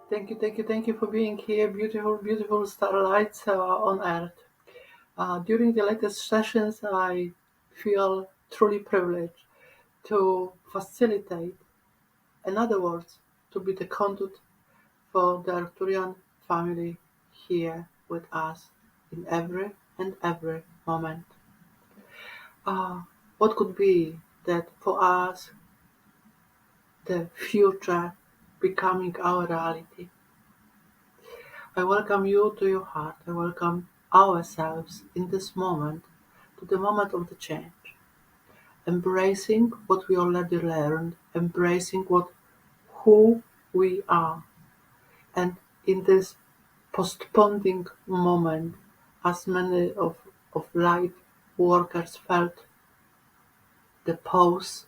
Thank you for being here. Beautiful, beautiful starlights on Earth. During the latest sessions, I feel truly privileged to facilitate, in other words, to be the conduit for the Arcturian family here with us in every moment. Uh, what could be that for us, the future becoming our reality? I welcome you to your heart. I welcome ourselves in this moment to the moment of the change. Embracing what we already learned, embracing who we are. And in this postponing moment, as many of light workers felt the pause,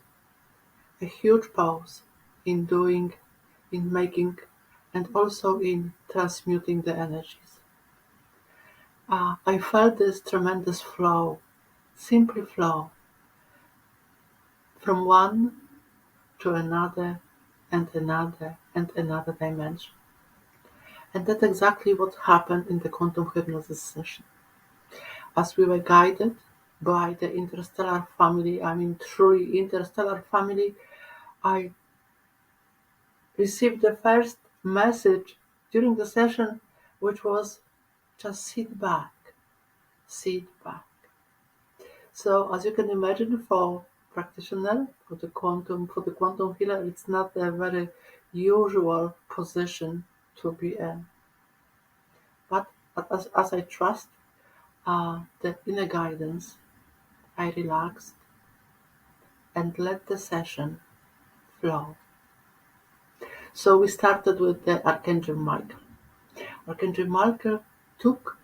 a huge pause in doing, in making, and also in transmuting the energies. I felt this tremendous flow, simply flow, from one to another and another and another dimension. And that's exactly what happened in the quantum hypnosis session. As we were guided by the interstellar family, I mean truly interstellar family, I received the first message during the session, which was just sit back. So as you can imagine, for practitioner, for the quantum healer, it's not a very usual position to be in. But as I trust the inner guidance, I relaxed and let the session flow. So we started with the Archangel Michael. Archangel Michael took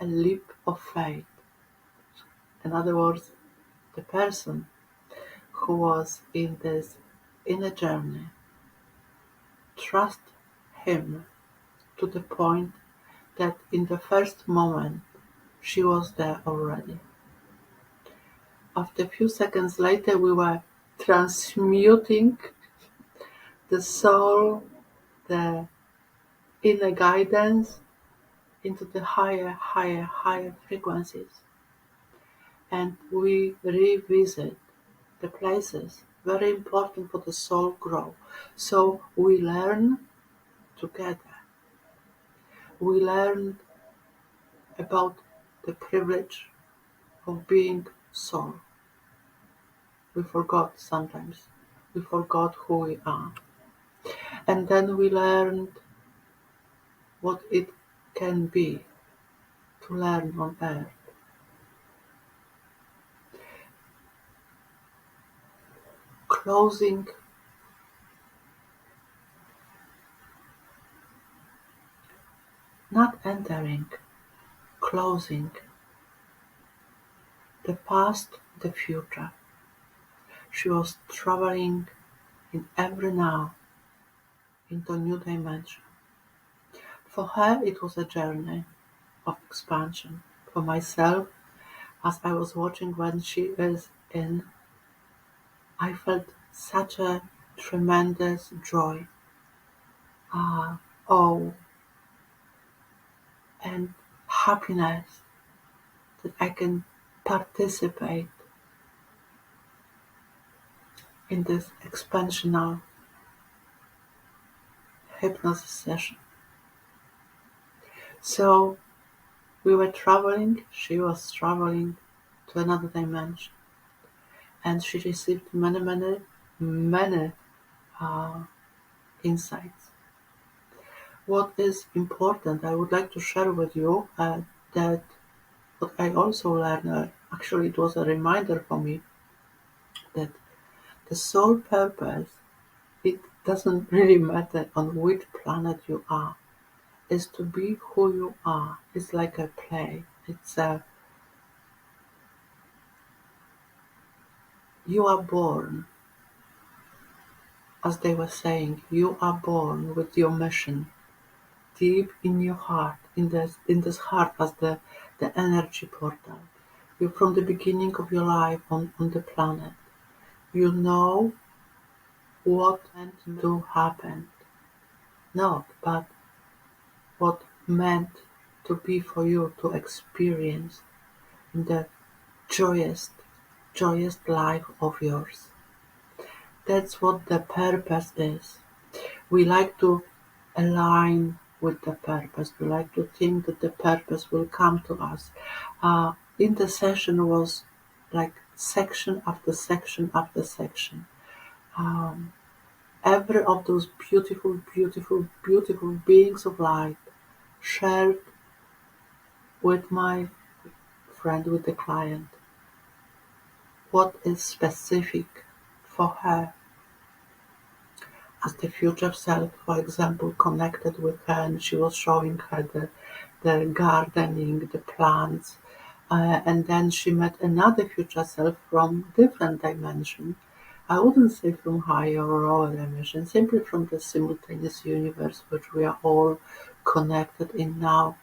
a leap of faith. In other words, the person who was in this inner journey trust him to the point that in the first moment she was there already. After a few seconds later, we were transmuting the soul, the inner guidance into the higher frequencies. And we revisit the places very important for the soul grow. So we learn together. We learn about the privilege of being soul. We forgot sometimes. We forgot who we are. And then we learned what it can be to learn on earth. Closing, not entering, closing the past, the future. She was traveling in every now into a new dimension. For her, it was a journey of expansion. For myself, as I was watching when she is in, I felt such a tremendous joy, awe, and happiness that I can participate in this expansional hypnosis session. So we were traveling, she was traveling to another dimension, and she received many uh, insights. What is important, I would like to share with you that what I also learned, actually it was a reminder for me that the sole purpose, it doesn't really matter on which planet you are, is to be who you are. It's like a play. You are born, as they were saying, you are born with your mission deep in your heart, in this heart as the energy portal. You from the beginning of your life on the planet. You know what meant to happen. not, but what meant to be for you to experience in the joyous, joyous life of yours. That's what the purpose is. We like to align with the purpose. We like to think that the purpose will come to us. In the session was like section after section after section. Um, every of those beautiful, beautiful, beautiful beings of light shared with my friend, with the client, what is specific for her as the future self, for example, connected with her, and she was showing her the gardening, the plants, and then she met another future self from different dimension. I wouldn't say from higher or lower dimension, simply from the simultaneous universe which we are all connected in now.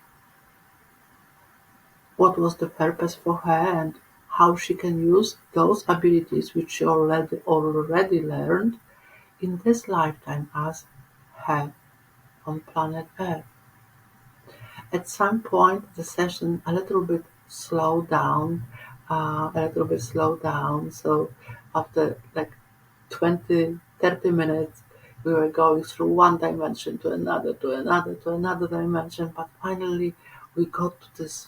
What was the purpose for her and how she can use those abilities which she already learned in this lifetime as her on planet Earth. At some point, the session a little bit slowed down, So after like 20, 30 minutes, we were going through one dimension to another, to another, to another dimension. But finally, we got to this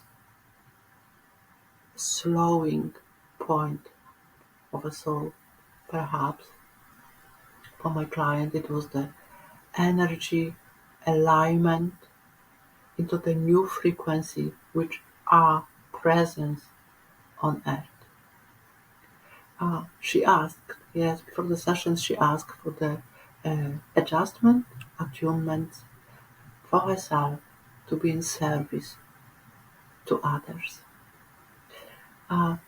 slowing point of a soul. Perhaps for my client, it was the energy alignment into the new frequency which are present on Earth. She asked, yes, before the session, she asked for the adjustment, attunement for herself to be in service to others.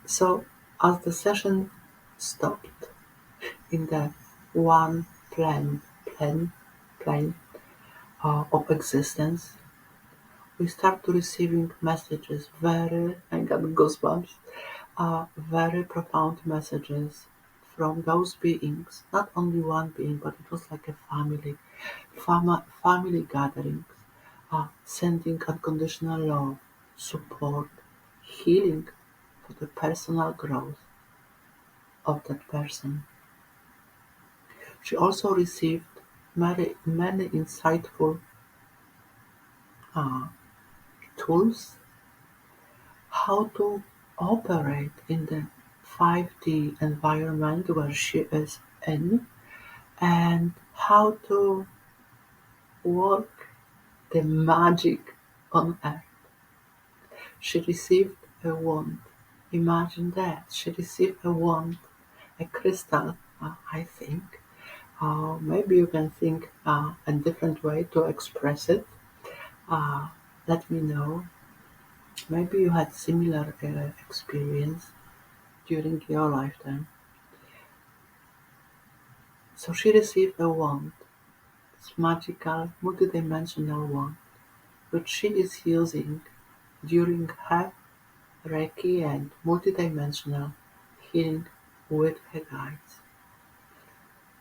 So, as the session stopped in the one plane of existence, we start to receiving messages, I got goosebumps, very profound messages from those beings, not only one being, but it was like a family gatherings, sending unconditional love, support, healing for the personal growth of that person. She also received many insightful uh, tools how to operate in the 5D environment where she is in, and how to work the magic on Earth. She received a wand. Imagine that. She received a wand, a crystal, I think. Maybe you can think a different way to express it. Uh, Let me know. Maybe you had similar experience during your lifetime. So she received a wand, this magical, multidimensional wand, which she is using during her Reiki and multidimensional healing with her guides.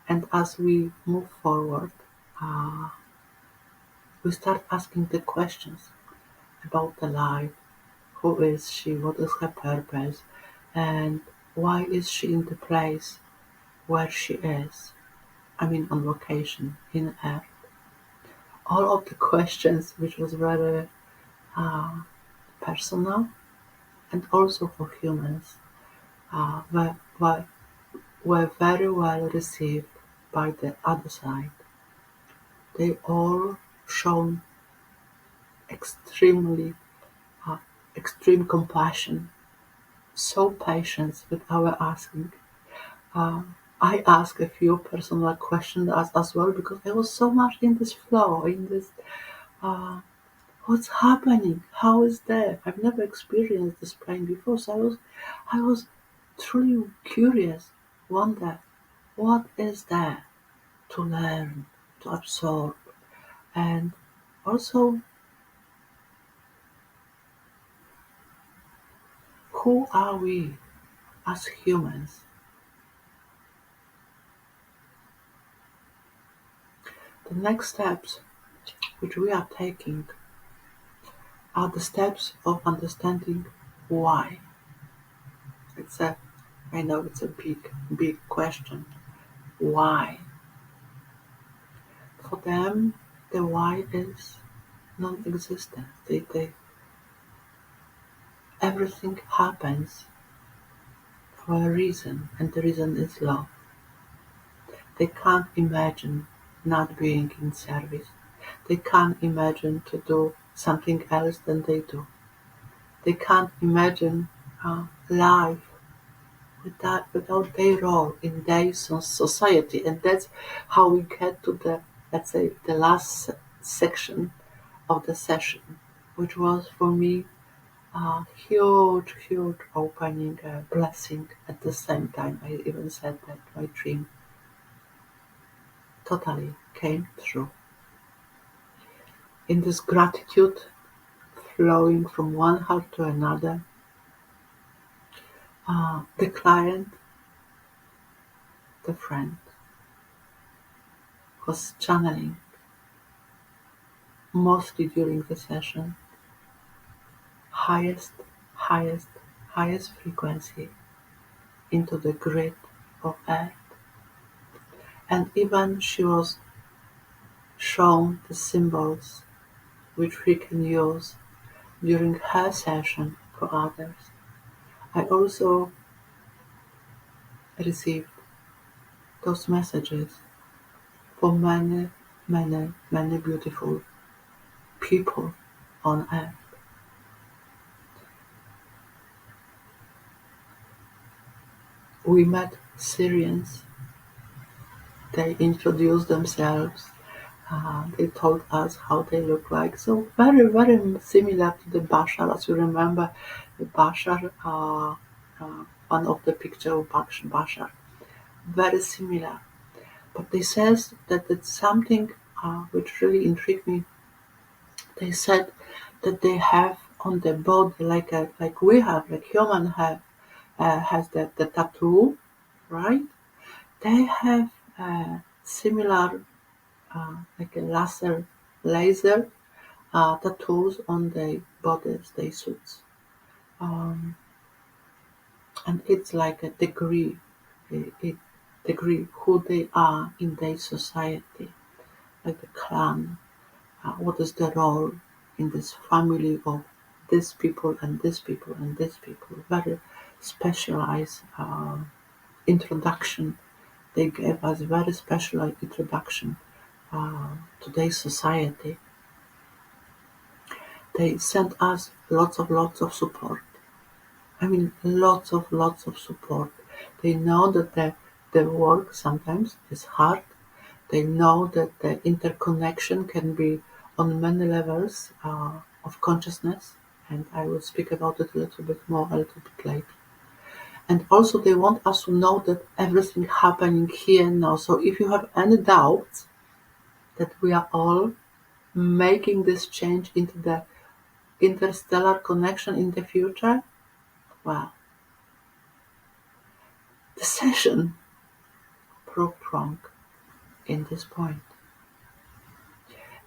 And as we move forward, uh, we start asking the questions about the life. Who is she? What is her purpose? And why is she in the place where she is? I mean, on location, in Earth. All of the questions, which was very uh, personal and also for humans, were very well received by the other side. They all shown extremely uh, extreme compassion, so patient with our asking. Uh, I asked a few personal questions as well because I was so much in this flow, in this uh, what's happening? How is that? I've never experienced this plane before, so I was truly curious, wonder, what is there to learn, to absorb, and also who are we as humans? The next steps which we are taking are the steps of understanding why. It's a, I know it's a big question. Why? For them, the why is non-existent. Everything happens for a reason, and the reason is love. They can't imagine not being in service. They can't imagine to do something else than they do. They can't imagine life without their role in their society. And that's how we get to the, let's say, the last section of the session, which was for me a huge opening, blessing at the same time. I even said that my dream totally came true. In this gratitude flowing from one heart to another, the client, the friend, was channeling mostly during the session highest, highest, highest frequency into the grid of Earth. And even she was shown the symbols which we can use during her session for others. I also received those messages for many beautiful people on Earth. We met Syrians. They introduced themselves. They told us how they look like. So very similar to the Bashar. As you remember, the Bashar, one of the picture of Bashar. Very similar. But they said that it's something which really intrigued me. They said that they have on their body like we have, like human have has the tattoo, right? They have similar like a laser tattoos on their bodies, their suits, um, and it's like a degree, it degree who they are in their society, like the clan. What is the role in this family of these people and these people and these people? Very specialized introduction. They gave us very specialized introduction to their society. They sent us lots of support. I mean, lots of support. They know that the work sometimes is hard. They know that the interconnection can be on many levels of consciousness, and I will speak about it a little bit more a little bit later. And also, they want us to know that everything happening here and now. So, if you have any doubts that we are all making this change into the interstellar connection in the future, well, the session proved wrong in this point.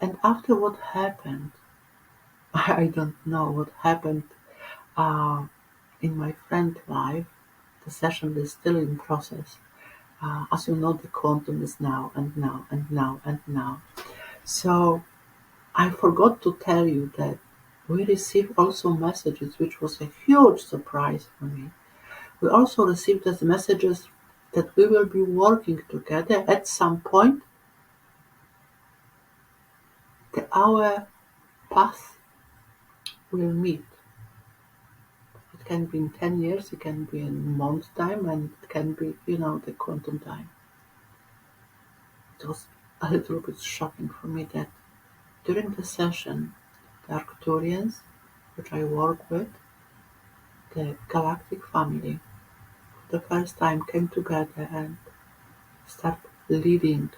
And after what happened, I don't know what happened uh, in my friend's life. The session is still in process. As you know, the quantum is now and now and now and now. So I forgot to tell you that we received also messages, which was a huge surprise for me. We also received as messages that we will be working together at some point, that our path will meet. It can be in 10 years, it can be in a month's time, and it can be, the quantum time. It was a little bit shocking for me that during the session, the Arcturians, which I work with, the galactic family, for the first time came together and started leading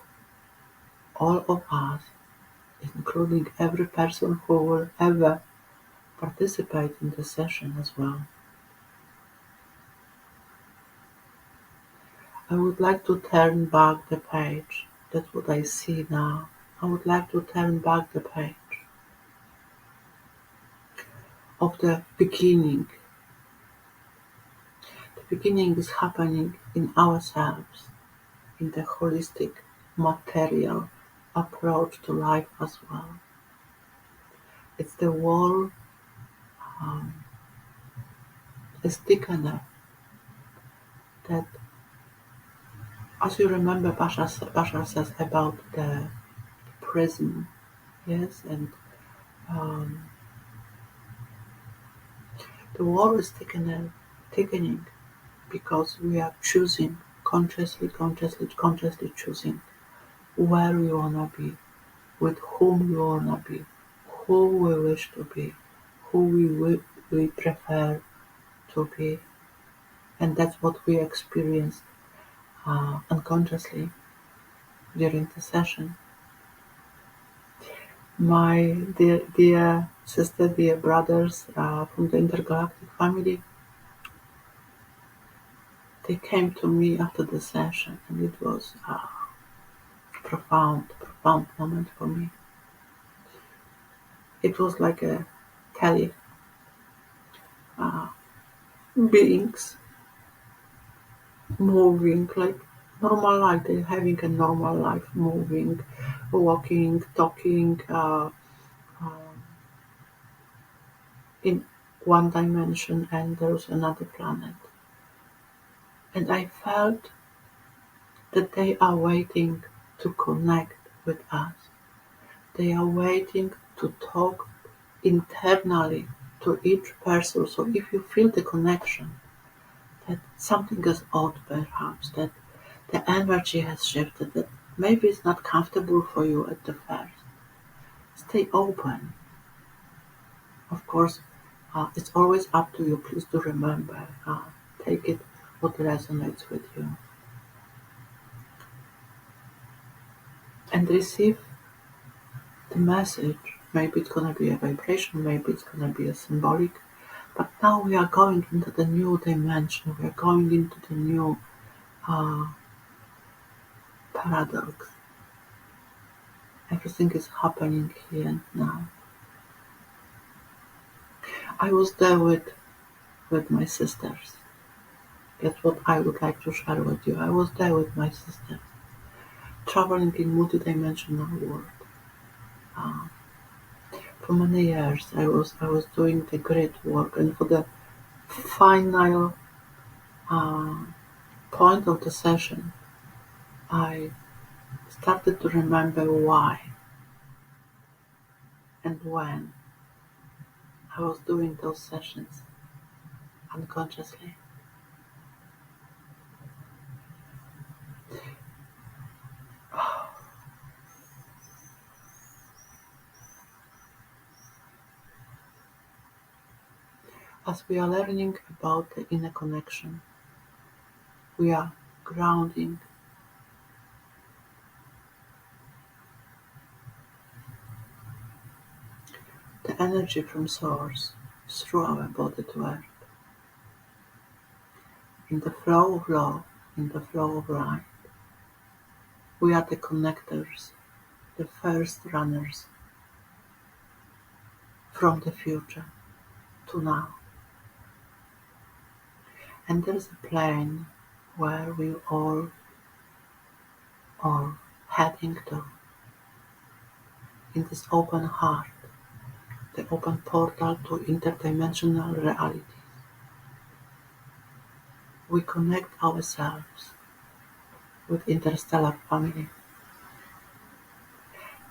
all of us, including every person who will ever participate in the session as well. I would like to turn back the page. That's what I see now. I would like to turn back the page of the beginning. The beginning is happening in ourselves, in the holistic, material approach to life as well. It's the wall um, is thick enough that, as you remember, Bashar says about the prism, yes, and um, the wall is thickening because we are choosing consciously choosing where we wanna be, with whom we wanna be, who we wish to be, who we prefer to be, and that's what we experienced unconsciously during the session. My dear sister, dear brothers from the intergalactic family, they came to me after the session, and it was a profound moment for me. It was like a tele uh, beings moving like normal life. They're having a normal life, moving, walking, talking in one dimension, and there's another planet. And I felt that they are waiting to connect with us. They are waiting to talk internally to each person. So if you feel the connection, that something is odd perhaps, that the energy has shifted, that maybe it's not comfortable for you at the first, stay open. Of course, it's always up to you. Please do remember, take it what resonates with you. And receive the message. Maybe it's gonna be a vibration, maybe it's gonna be a symbolic. But now we are going into the new dimension. We are going into the new uh, paradox. Everything is happening here and now. I was there with my sisters. That's what I would like to share with you. I was there with my sisters, traveling in multidimensional world. Uh, for many years, I was doing the great work, and for the final uh, point of the session, I started to remember why and when I was doing those sessions unconsciously. As we are learning about the inner connection, we are grounding the energy from source through our body to earth, in the flow of love, in the flow of light. We are the connectors, the first runners from the future to now. And there is a plane where we all are heading to, in this open heart, the open portal to interdimensional reality. We connect ourselves with Interstellar family.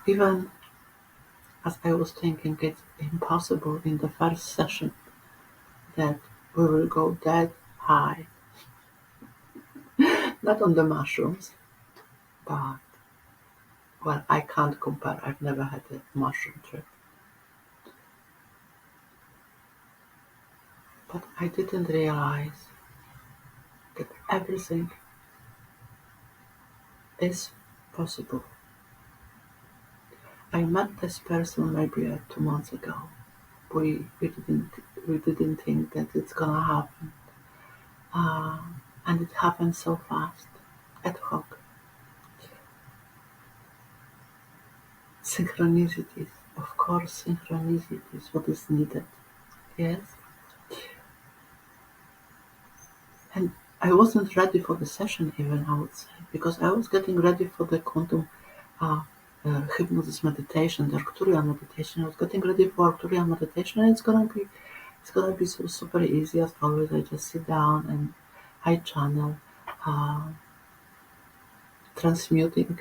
Even as I was thinking it's impossible in the first session that we will go that high, not on the mushrooms, but well, I can't compare. I've never had a mushroom trip. But I didn't realize that everything is possible. I met this person maybe 2 months ago. We didn't think that it's gonna happen, uh, and it happened so fast, ad hoc. Synchronicities, of course, synchronicities, what is needed. Yes, and I wasn't ready for the session even, I would say, because I was getting ready for the quantum uh, hypnosis meditation, the Arcturian meditation. I was getting ready for Arcturian meditation, and it's gonna be so super easy as always. I just sit down and I channel, uh, transmuting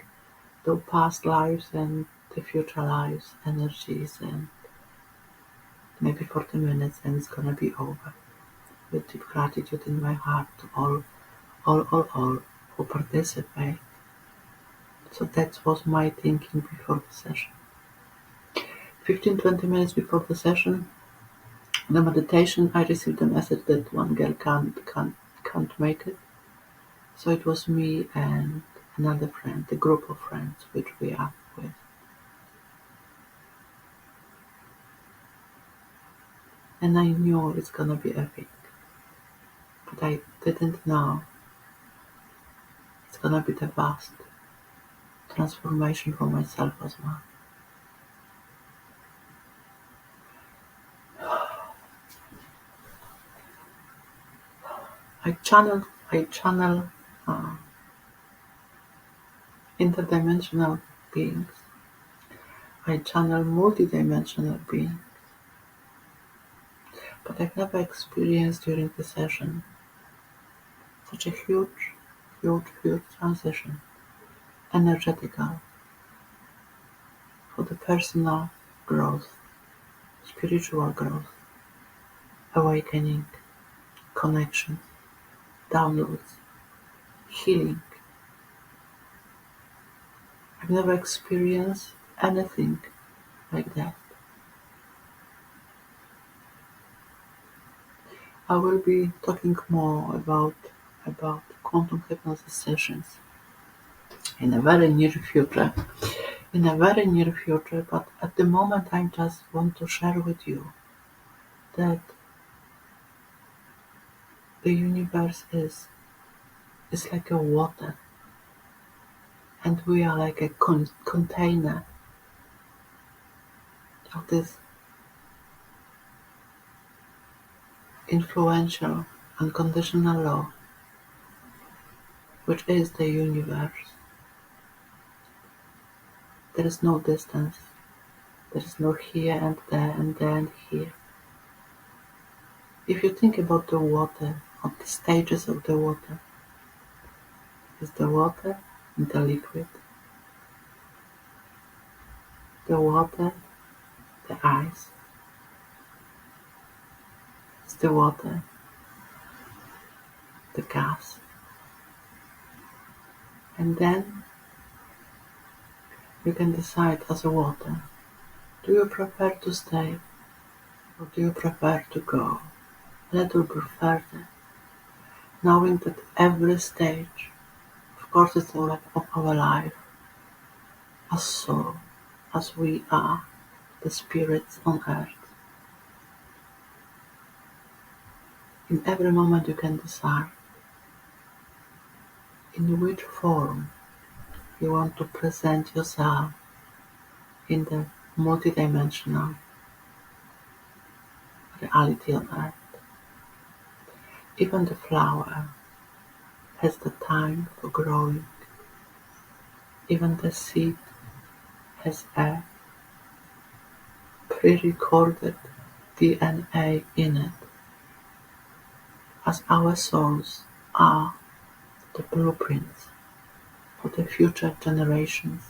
the past lives and the future lives, energies, and maybe 40 minutes, and it's gonna be over. With deep gratitude in my heart to all who participate. So that was my thinking before the session. 15-20 minutes before the session, the meditation, I received a message that one girl can't make it. So it was me and another friend, a group of friends which we are with. And I knew it's gonna be epic, but I didn't know it's gonna be the vast transformation for myself as well. I channel uh, interdimensional beings. I channel multidimensional beings, but I've never experienced during the session such a huge transition, energetical, for the personal growth, spiritual growth, awakening, connection, downloads, healing. I've never experienced anything like that. I will be talking more about quantum hypnosis sessions in a very near future. In a very near future, but at the moment I just want to share with you that the universe is like a water, and we are like a container of this influential unconditional law, which is the universe. There is no distance. There is no here and there and here. If you think about the water, of the stages of the water, is the water the liquid, the water, the ice, is the water, the gas, and then you can decide as a water, do you prefer to stay or do you prefer to go a little bit further, knowing that every stage, of course it's all of our life, as soul, as we are, the spirits on earth. In every moment you can decide in which form you want to present yourself in the multidimensional reality on earth. Even the flower has the time for growing. Even the seed has a pre-recorded DNA in it, as our souls are the blueprints for the future generations.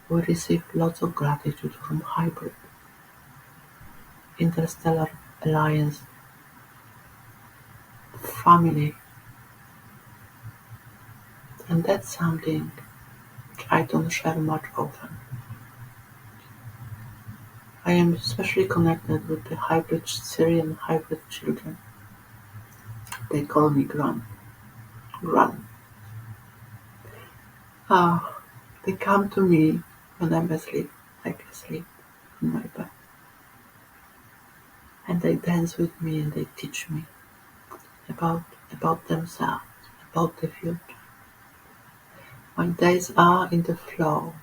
We receive lots of gratitude from hybrid, interstellar alliance, family, and that's something which I don't share much often. I am especially connected with the hybrid Syrian hybrid children. They call me Gran. Gran. Ah, they come to me when I'm asleep, like asleep in my bed. And they dance with me and they teach me about about themselves, about the future. My days are in the flow.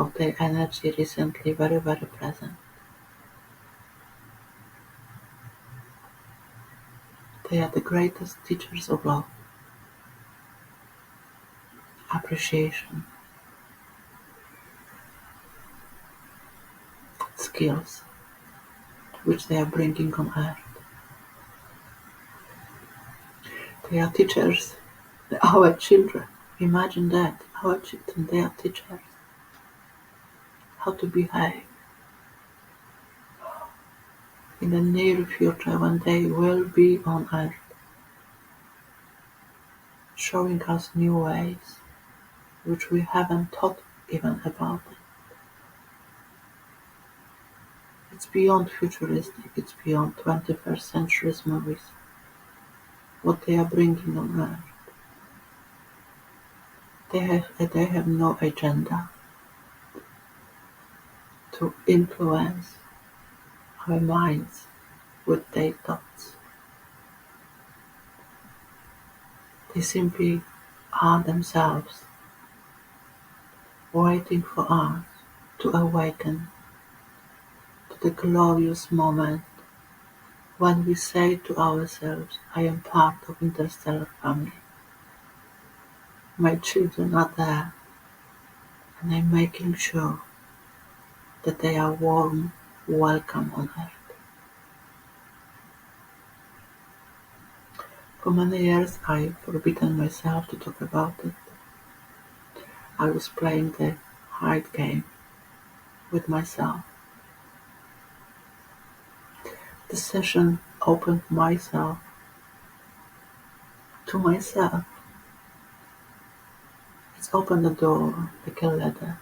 of their energy recently very, very present. They are the greatest teachers of love, appreciation, skills, which they are bringing on earth. They are teachers, our children. Imagine that, our children, they are teachers. How to behave in the near future when they will be on earth, showing us new ways which we haven't thought even about. It's beyond futuristic, it's beyond 21st century's movies, what they are bringing on earth. They have no agenda to influence our minds with their thoughts. They simply are themselves, waiting for us to awaken to the glorious moment when we say to ourselves, I am part of Interstellar family. My children are there, and I'm making sure that they are warm welcome on earth. For many years I forbidden myself to talk about it. I was playing the hide game with myself. The session opened myself to myself. It's opened the door like a ladder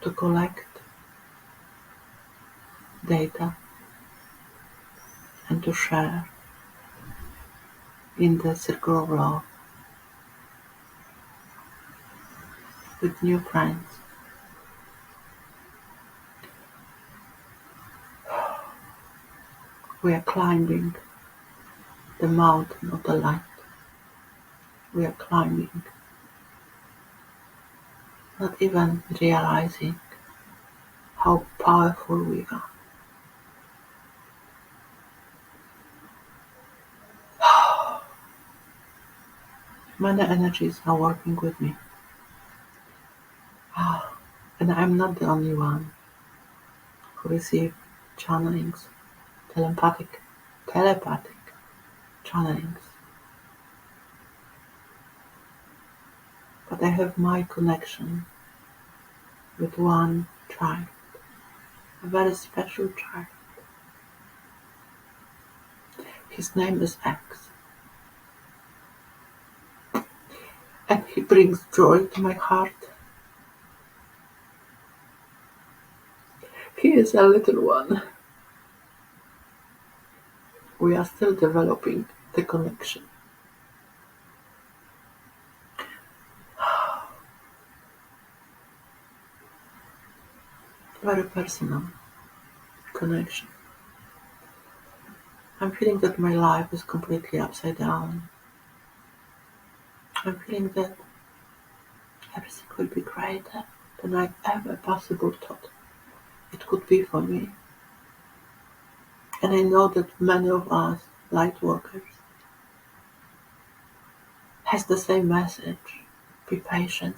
to collect data and to share in the circle of love with new friends. We are climbing the mountain of the light. We are climbing, not even realizing how powerful we are. Many energies are working with me. And I'm not the only one who receive channelings, telepathic channelings. But I have my connection with one child, a very special child. His name is X, and he brings joy to my heart. He is a little one. We are still developing the connection. Very personal connection. I'm feeling that my life is completely upside down. I'm feeling that everything will be greater than I ever possibly thought it could be for me. And I know that many of us, light workers, has the same message. Be patient.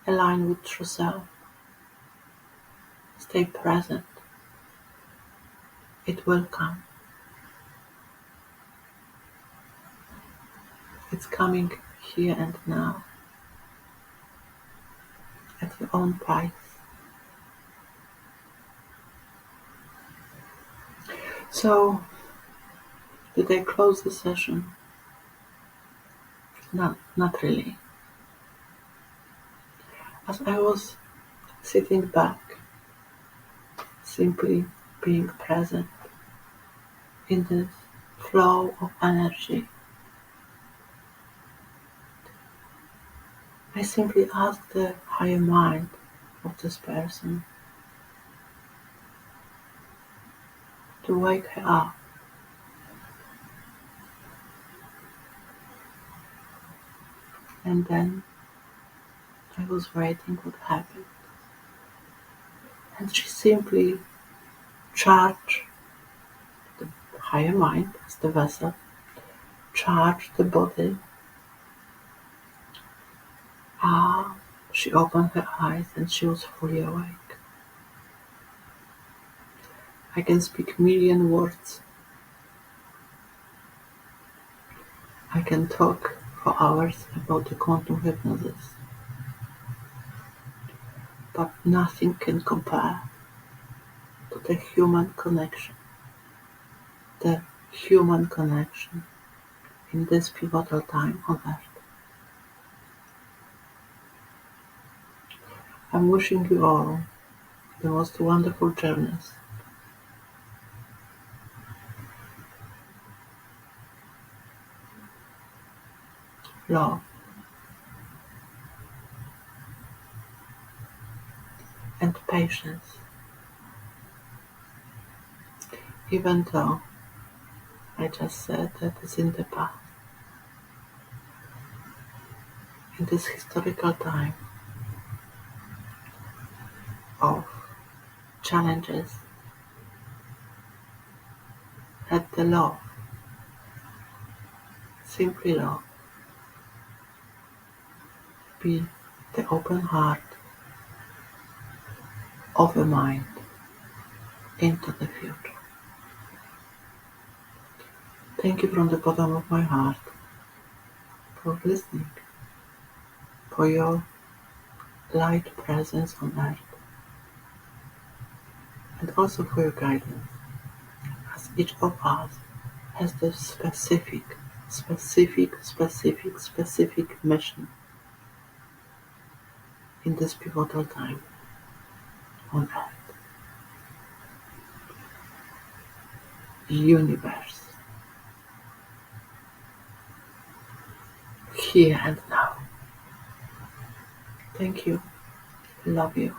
Align with true self. Stay present. It will come. It's coming here and now. At your own pace. So, did I close the session? No, not really. As I was sitting back, simply being present in this flow of energy, I simply asked the higher mind of this person to wake her up. And then I was waiting what happened, and she simply charged the higher mind as the vessel, charged the body. Ah, she opened her eyes and she was fully awake. I can speak million words. I can talk for hours about the quantum hypnosis, but nothing can compare to the human connection. The human connection in this pivotal time on Earth. I'm wishing you all the most wonderful journeys, love, and patience, even though I just said that it's in the past. In this historical time of challenges, let the love, simply love, be the open heart of a mind into the future. Thank you from the bottom of my heart for listening, for your light presence on Earth, and also for your guidance, as each of us has the specific mission in this pivotal time on Earth, universe, here and now. Thank you. Love you.